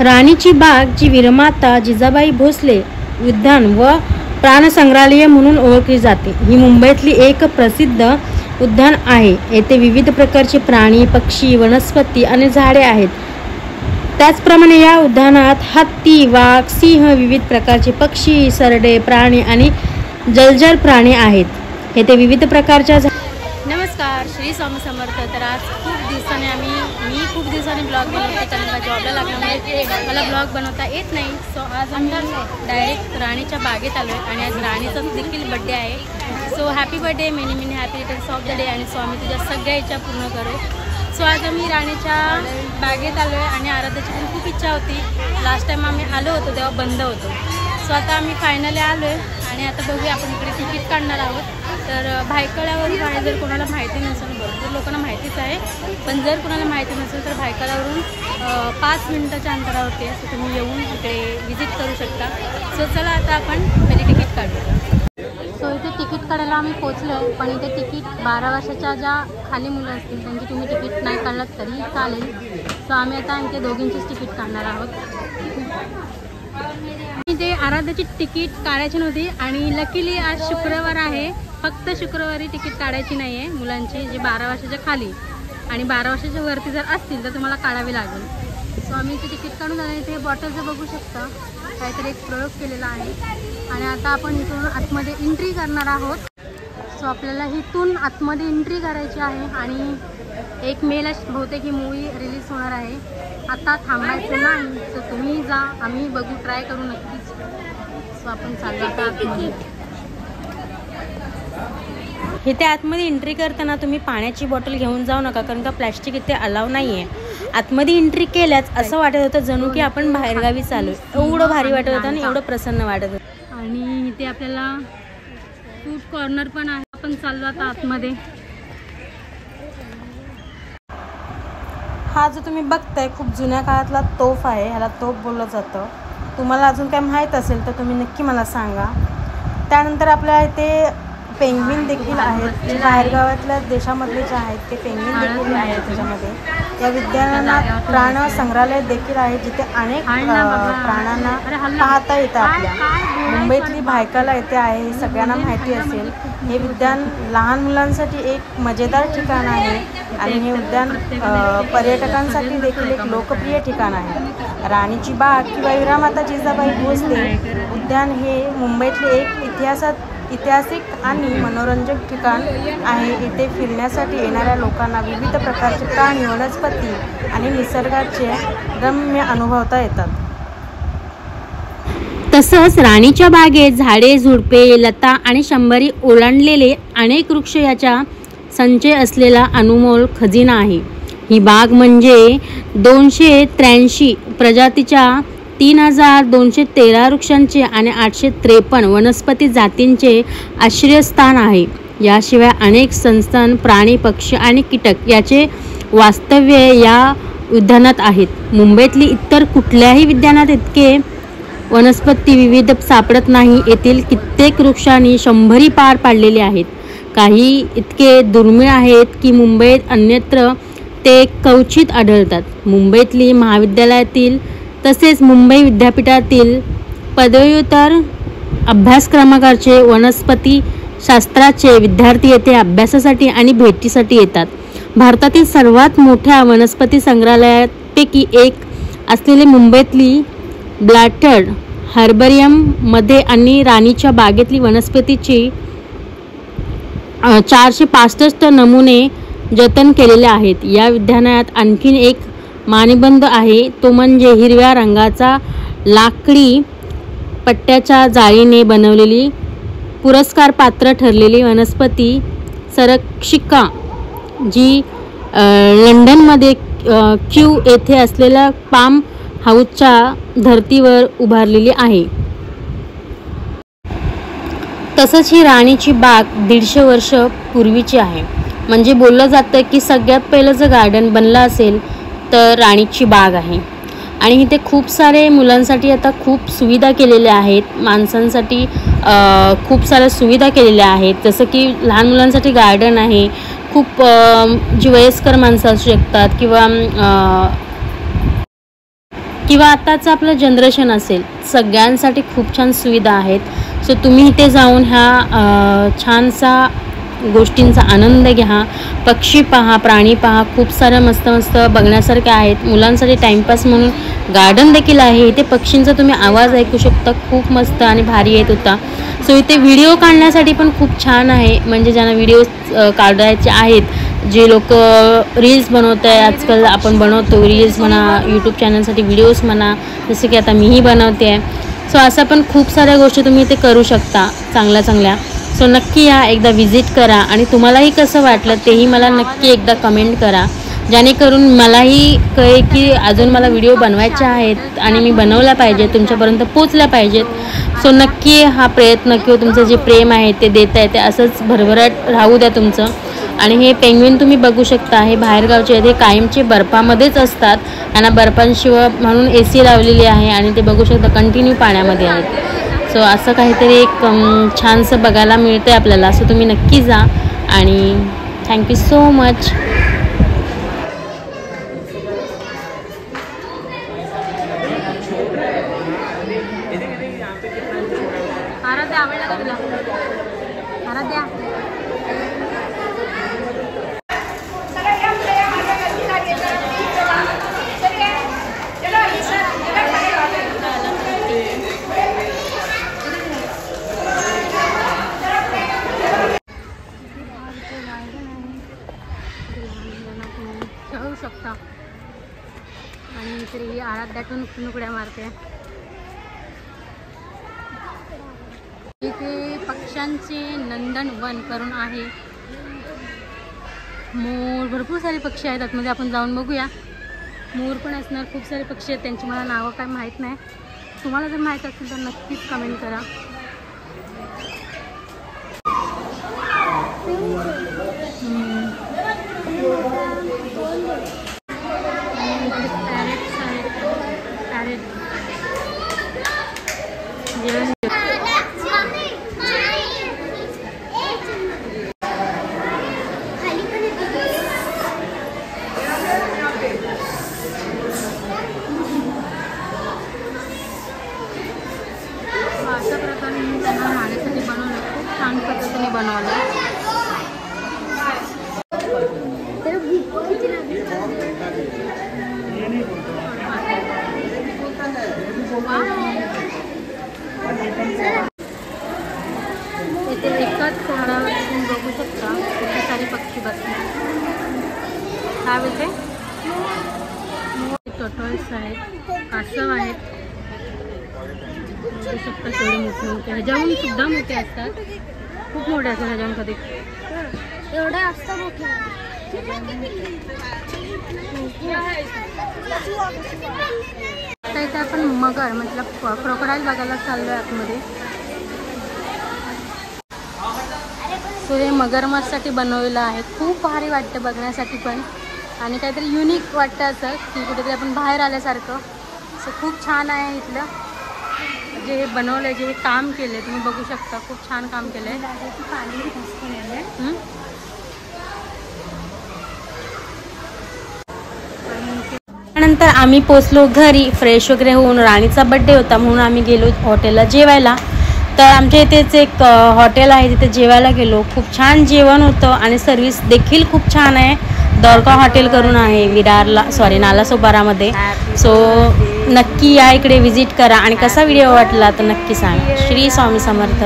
राणीची बाग जी वीरमाता जिजाबाई भोसले उद्यान व प्राणसंग्रहालय म्हणून ओळखली जाते, ही मुंबईतली एक प्रसिद्ध उद्यान आहे। येथे विविध प्रकारचे प्राणी, पक्षी, वनस्पती आणि झाडे आहेत। त्याचप्रमाणे या उद्यानात हत्ती, वाघ, सिंह, विविध प्रकारचे पक्षी, सरडे प्राणी आणि जलचर प्राणी आहेत। येथे विविध प्रकारच्या नमस्कार, श्री स्वामी समर्थ। तर आज मी खूप दिवसांनी ब्लॉग बनवते, कारण मला जॉबला लागल्यामुळे मला ब्लॉग बनवता येत नाही। सो आज आम्ही डायरेक्ट राणीच्या बागेत आलो आहे आणि आज राणीचा देखील बड्डे आहे। So happy birthday, many many happy returns of the day आणि स्वामी तुझ्या सगळ्या इच्छा पूर्ण करो। सो आज आम्ही राणीच्या बागेत आलो आहे आणि आराध्याची पण खूप इच्छा होती। लास्ट टाईम आम्ही आलो होतो तेव्हा बंद होतो। सो आता आम्ही फायनली आलो आहे आणि आता बघूया आपण इकडे तिकीट काढणार आहोत। तर भायखळ्यावरून आहे, जर कोणाला माहिती नसेल, भरपूर लोकांना माहितीच आहे, पण जर कोणाला माहिती नसेल तर भायखळ्यावरून 5 मिनिटाच्या अंतरावरती आहे। सो तुम्ही येऊन इकडे विजिट करू शकता। सो चला आता आपण पहिले तिकीट काढूया। सो इथे तिकीट काढायला आम्ही पोचलो आहे, पण इथे तिकीट 12 वर्षाच्या ज्या खाली मुलं असतील त्यांची तुम्ही तिकीट नाही काढलात तरी चालेल। सो आम्ही आता इथे दोघींचीच तिकीट काढणार आहोत। इथे आराध्याची तिकीट काढायची नव्हती आणि लकीली आज शुक्रवार आहे, फक्त शुक्रवारी तिकीट काढायची नाही आहे मुलांची जे 12 वर्षाच्या खाली आणि 12 वर्षाच्या वरती जर असतील तर तुम्हाला काढावी लागेल। सो आम्ही इथे तिकीट काढून झालं। इथे बॉटलचं बघू शकता, काहीतरी एक प्रयोग केलेला आहे आणि आता आपण इथून आतमध्ये एंट्री करणार आहोत। सो आपल्याला इथून आतमध्ये एंट्री करायची आहे आणि 1 मेला बहुतेक ही मूवी रिलीज होणार आहे। आता थांबायचं नाही, तर तुम्ही जा, आम्ही बघू, ट्राय करू नक्कीच। सो आपण चाललो आता आतमध्ये। इथे आतमध्ये एंट्री करताना तुम्ही पाण्याची बॉटल घेऊन जाऊ नका, कारण का प्लॅस्टिक इथे अलाव नाही आहे। आतमध्ये एंट्री केल्याच असं वाटत होतं जणू की आपण बाहेरगावी चालू आहे, एवढं भारी वाटत होतं आणि एवढं प्रसन्न वाटत होतं। आणि इथे आपल्याला फूड कॉर्नर पण आहे, आपण चाललो आता आतमध्ये। हा जो तुम्ही बघताय खूप जुन्या काळातला तोफ आहे, ह्याला तोफ बोललं जातं। तुम्हाला अजून काय माहीत असेल तर तुम्ही नक्की मला सांगा। त्यानंतर आपल्या इथे पेंग्विन देखील आहेत, जे बाहेरगावातल्या देशामधले जे आहेत ते पेंग्विन देखील आहेत त्याच्यामध्ये। या विद्यानात प्राण संग्रहालय देखील आहे, जिथे अनेक प्राण्यांना पाहता येतं। आपल्या मुंबईतली भायखळा येथे आहे, हे सगळ्यांना माहिती असेल। हे उद्यान लहान मुलांसाठी एक मजेदार ठिकाण आहे आणि हे उद्यान पर्यटकांसाठी देखील एक लोकप्रिय ठिकाण आहे। राणीची बाग किंवा वीरमाता जिजाबाई भोसले उद्यान हे मुंबईतले एक ऐतिहासिक आणि मनोरंजक ठिकाण आहे। इथे फिरण्यासाठी येणाऱ्या लोकांना विविध प्रकारचे प्राणी, वनस्पती आणि निसर्गाचे रम्य अनुभवता येतात। तसंच राणीच्या बागेत झाडे, झुडपे, लता आणि 100 ओलांडलेले अनेक वृक्ष याचा संचय असलेला अनमोल खजिना आहे। ही बाग म्हणजे 283 प्रजातीच्या 3213 वृक्षांचे आणि 853 वनस्पती जातींचे आश्रयस्थान आहे। याशिवाय अनेक सस्तन प्राणी, पक्षी आणि कीटक याचे वास्तव्य या उद्यानात आहेत। मुंबईतली इतर कुठल्याही उद्यानात इतके वनस्पती विविध सापडत नाही। येथील कित्येक वृक्षांनी 100 पार पाडलेले आहेत। काही इतके दुर्मिळ आहेत की मुंबईत अन्यत्र ते क्वचित आढळतात। मुंबईतली महाविद्यालयातील तसेच मुंबई विद्यापीठातील पदव्युत्तर अभ्यासक्रमाचे वनस्पती शास्त्राचे विद्यार्थी येथे अभ्यासासाठी आणि भेटीसाठी येतात। भारतातील सर्वात मोठ्या वनस्पती संग्रहालयापैकी एक असलेले मुंबईतली ब्लॅटर्ड हर्बेरियममध्ये आणि राणीच्या बागेतली वनस्पतीची 465 नमुने जतन केलेले आहेत। या उद्यानात आणखीन एक मानबंध आहे, तो म्हणजे हिरव्या रंगाचा लाकडी पट्ट्याच्या जाळीने बनवलेली पुरस्कार पात्र ठरलेली वनस्पती संरक्षिका, जी लंडनमध्ये क्यू येथे असलेल्या पाम हाऊसच्या धर्तीवर उभारलेली आहे। तसंच ही राणीची बाग 150 वर्ष पूर्वीची आहे। म्हणजे बोललं जातं की सगळ्यात पहिलं जर गार्डन बनलं असेल तर राणीची बाग आहे। आणि इथे खूप सारे मुलांसाठी आता खूप सुविधा केलेल्या आहेत, माणसांसाठी खूप साऱ्या सुविधा केलेल्या आहेत, जसं की लहान मुलांसाठी गार्डन आहे, खूप जी वयस्कर माणसं असू शकतात किंवा किंवा आताचं आपलं जनरेशन असेल, सगळ्यांसाठी खूप छान सुविधा आहेत. सो तुम्ही इथे जाऊन ह्या छानसा गोष्टींचा आनंद घ्या. पक्षी पहा, प्राणी पहा, खूप साऱ्या मस्त मस्त बघण्यासारखे आहेत. मुलांसाठी टाईमपास म्हणून गार्डन देखील आहे. इथे पक्षींचा तुम्ही आवाज ऐकू शकता, खूप मस्त आणि भारी येत होता. सो इथे व्हिडिओ काढण्यासाठी पण खूप छान आहे. म्हणजे ज्यांना व्हिडिओ काढायचे आहेत, जे लोक रील्स बनवत आहे, आजकाल आपण बनवतो रील्स म्हणा, यूट्यूब चॅनलसाठी व्हिडिओज म्हणा, जसं की आता मीही बनवते आहे. सो असं पण खूप साऱ्या गोष्टी तुम्ही इथे करू शकता चांगल्या चांगल्या. सो नक्की या, एकदा व्हिजिट करा आणि तुम्हालाही कसं वाटलं तेही मला नक्की एकदा कमेंट करा, जेणेकरून मलाही कळे की अजून मला व्हिडिओ बनवायचे आहेत आणि मी बनवल्या पाहिजे, तुमच्यापर्यंत पोचल्या पाहिजेत. सो नक्की हा प्रयत्न किंवा तुमचं जे प्रेम आहे ते देत आहे ते असंच भरभराट राहू द्या तुमचं. आणि हे पेंग्विन तुम्ही बघू शकता, हे बाहेरगावचे आहेत, हे कायमचे बर्फामध्येच असतात. यांना बर्फांशिवाय म्हणून AC लावलेली आहे आणि ते बघू शकता कंटिन्यू पाण्यामध्ये आहेत. सो असं काहीतरी एक छानसं बघायला मिळतं आहे आपल्याला. सो तुम्ही नक्की जा आणि थँक्यू सो मच. खेळू शकता आणि इकडे ही आराध्यातून नुकड्या मारते. इथे पक्ष्यांचे नंदनवन करून आहे. मोर, भरपूर सारे पक्षी आहेत आतमध्ये, आपण जाऊन बघूया. मोर पण असणार, खूप सारे पक्षी आहेत, त्यांची मला नावं काय माहीत नाही. तुम्हाला जर माहीत असेल तर नक्कीच कमेंट करा. अशा प्रकारे मी त्यांना माझ्यासाठी बनवलं, खूप छान पद्धतीने बनवलं. इथे एकाच झाडावर तुम्ही बघू शकता खूप सारे पक्षी बसले. काय बोलते, टोटल्स आहेत, कासव आहेत, बघू शकता तेवढे मोठे मोठे. ह्याच्याहून सुद्धा मोठे असतात, खूप मोठे असतात ह्याच्याहून. कधी एवढे असतात मोठे. आता इथे आपण मगर मतलब क्रोकोडाईल बघायला चाललोय आतमध्ये. सो हे मगरमच्छसाठी बनवलेलं आहे. खूप भारी वाटतं बघण्यासाठी पण आणि काहीतरी युनिक वाटतं असं की कुठेतरी आपण बाहेर आल्यासारखं. सो खूप छान आहे इथलं जे हे बनवलं आहे, जे हे काम केलं आहे, तुम्ही बघू शकता. खूप छान काम केलं आहे. त्यानंतर आम्ही पोचलो घरी, फ्रेश वगैरे होऊन. राणीचा बड्डे होता म्हणून आम्ही गेलो हॉटेलला जेवायला. तर आमच्या इथेच एक हॉटेल आहे, तिथे जेवायला गेलो. खूप छान जेवण होतं आणि सर्विस देखील खूप छान आहे. द्वारका हॉटेल करून आहे विरारला, नालासोपारामध्ये. सो नक्की या इकडे व्हिजिट करा आणि कसा व्हिडिओ वाटला तर नक्की सांगा. श्री स्वामी समर्थ.